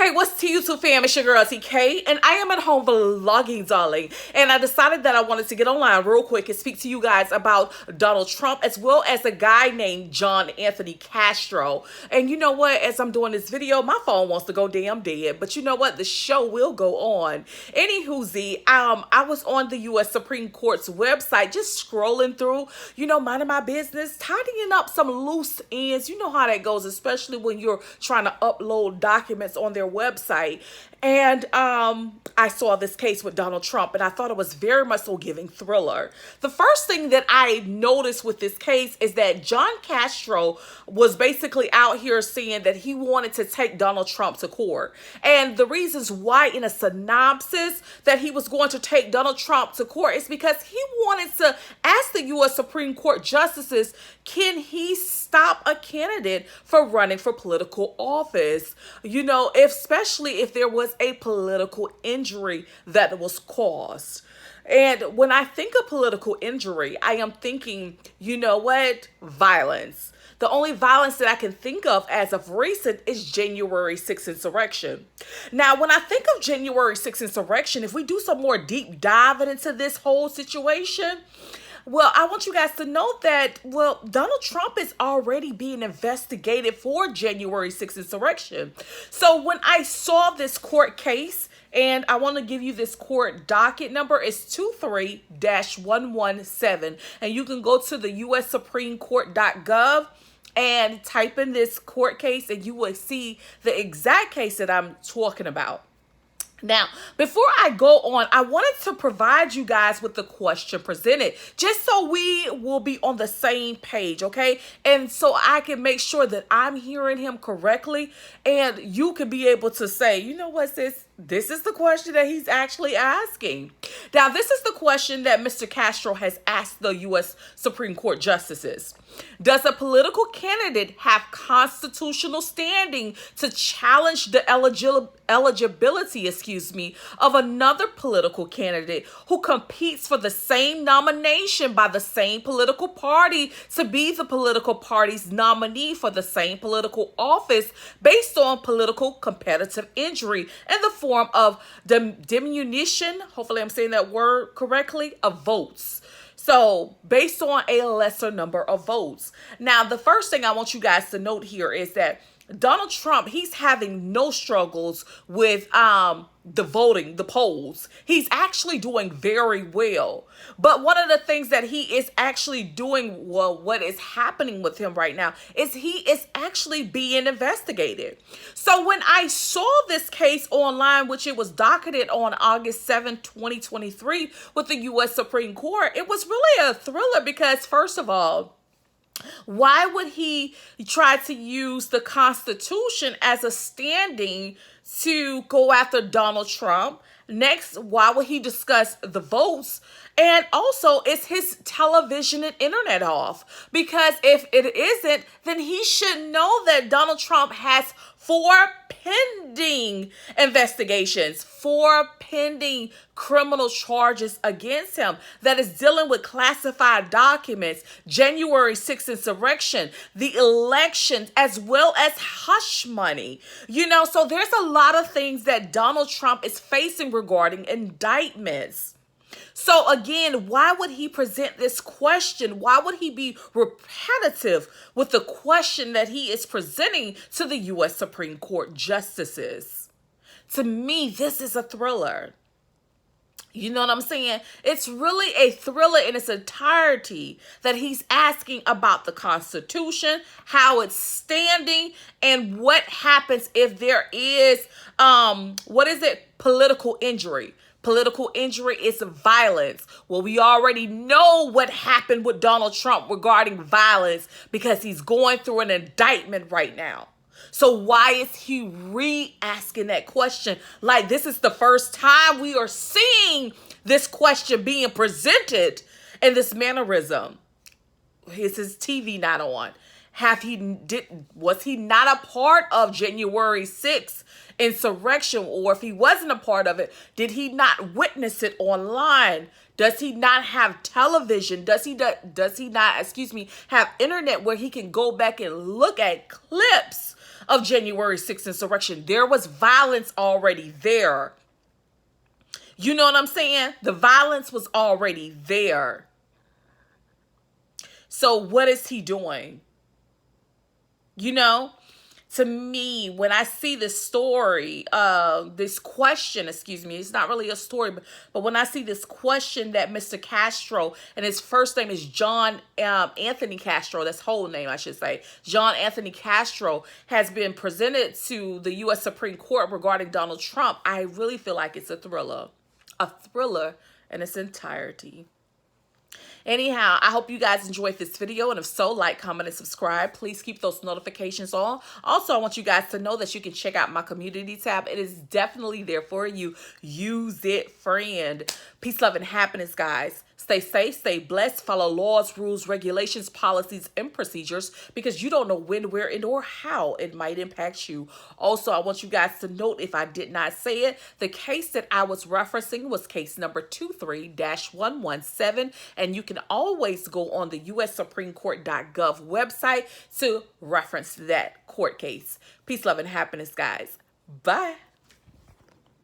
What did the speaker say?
Hey, what's to YouTube fam? It's your girl TK, and I am at home vlogging, darling. And I decided that I wanted to get online real quick and speak to you guys about Donald Trump, as well as a guy named John Anthony Castro. And you know what? As I'm doing this video, my phone wants to go damn dead. But you know what? The show will go on. Anywho, I was on the U.S. Supreme Court's website, just scrolling through, minding my business, tidying up some loose ends. You know how that goes, especially when you're trying to upload documents on their website. And I saw this case with Donald Trump, and I thought it was very much so giving thriller. The first thing that I noticed with this case is that John Castro was basically out here saying that he wanted to take Donald Trump to court. And the reasons why, in a synopsis, that he was going to take Donald Trump to court is because he wanted to ask the U.S. Supreme Court justices, can he stop a candidate for running for political office? Especially if there was a political injury that was caused. And when I think of political injury, I am thinking, violence. The only violence that I can think of as of recent is January 6th insurrection. Now, when I think of January 6th insurrection, if we do some more deep diving into this whole situation, well, I want you guys to know that, Donald Trump is already being investigated for January 6th insurrection. So when I saw this court case, and I want to give you this court docket number, it's 23-117. And you can go to the USSupremeCourt.gov and type in this court case, and you will see the exact case that I'm talking about. Now, before I go on, I wanted to provide you guys with the question presented, just so we will be on the same page, okay? And so I can make sure that I'm hearing him correctly, and you can be able to say, you know what, sis? This is the question that he's actually asking. Now, this is the question that Mr. Castro has asked the U.S. Supreme Court justices. Does a political candidate have constitutional standing to challenge the eligibility, of another political candidate who competes for the same nomination by the same political party to be the political party's nominee for the same political office based on political competitive injury in the form of diminution, hopefully I'm saying that word correctly, of votes. So based on a lesser number of votes. Now, the first thing I want you guys to note here is that Donald Trump, he's having no struggles with the voting, the polls. He's actually doing very well. But one of the things that he is actually doing, what is happening with him right now, is he is actually being investigated. So when I saw this case online, which it was docketed on August 7, 2023 with the U.S. Supreme Court, it was really a thriller because, first of all, why would he try to use the Constitution as a standing to go after Donald Trump? Next, why would he discuss the votes? And also, is his television and internet off? Because if it isn't, then he should know that Donald Trump has 4 pending investigations, 4 pending criminal charges against him that is dealing with classified documents, January 6th insurrection, the elections, as well as hush money. So there's a lot of things that Donald Trump is facing regarding indictments. So again, why would he present this question? Why would he be repetitive with the question that he is presenting to the U.S. Supreme Court justices? To me, this is a thriller. You know what I'm saying? It's really a thriller in its entirety that he's asking about the Constitution, how it's standing, and what happens if there is, political injury. Political injury is violence. Well, we already know what happened with Donald Trump regarding violence because he's going through an indictment right now. So why is he re-asking that question? Like, this is the first time we are seeing this question being presented in this mannerism. Is his TV not on? Was he not a part of January 6th insurrection? Or if he wasn't a part of it, did he not witness it online? Does he not have television? Does he not have internet where he can go back and look at clips of January 6th insurrection. There was violence already there. You know what I'm saying? The violence was already there. So what is he doing? You know, to me, when I see this story, this question, excuse me, it's not really a story, but when I see this question that Mr. Castro, and his first name is John Anthony Castro, that's whole name, I should say, John Anthony Castro, has been presented to the U.S. Supreme Court regarding Donald Trump, I really feel like it's a thriller in its entirety. Anyhow, I hope you guys enjoyed this video, and if so, like, comment, and subscribe. Please keep those notifications on. Also, I want you guys to know that you can check out my community tab. It is definitely there for you. Use it, friend. Peace, love, and happiness, guys. Stay safe, stay blessed, follow laws, rules, regulations, policies, and procedures, because you don't know when, where, and or how it might impact you. Also, I want you guys to note, if I did not say it, the case that I was referencing was case number 23-117, and you can always go on the USSupremeCourt.gov website to reference that court case. Peace, love, and happiness, guys. Bye.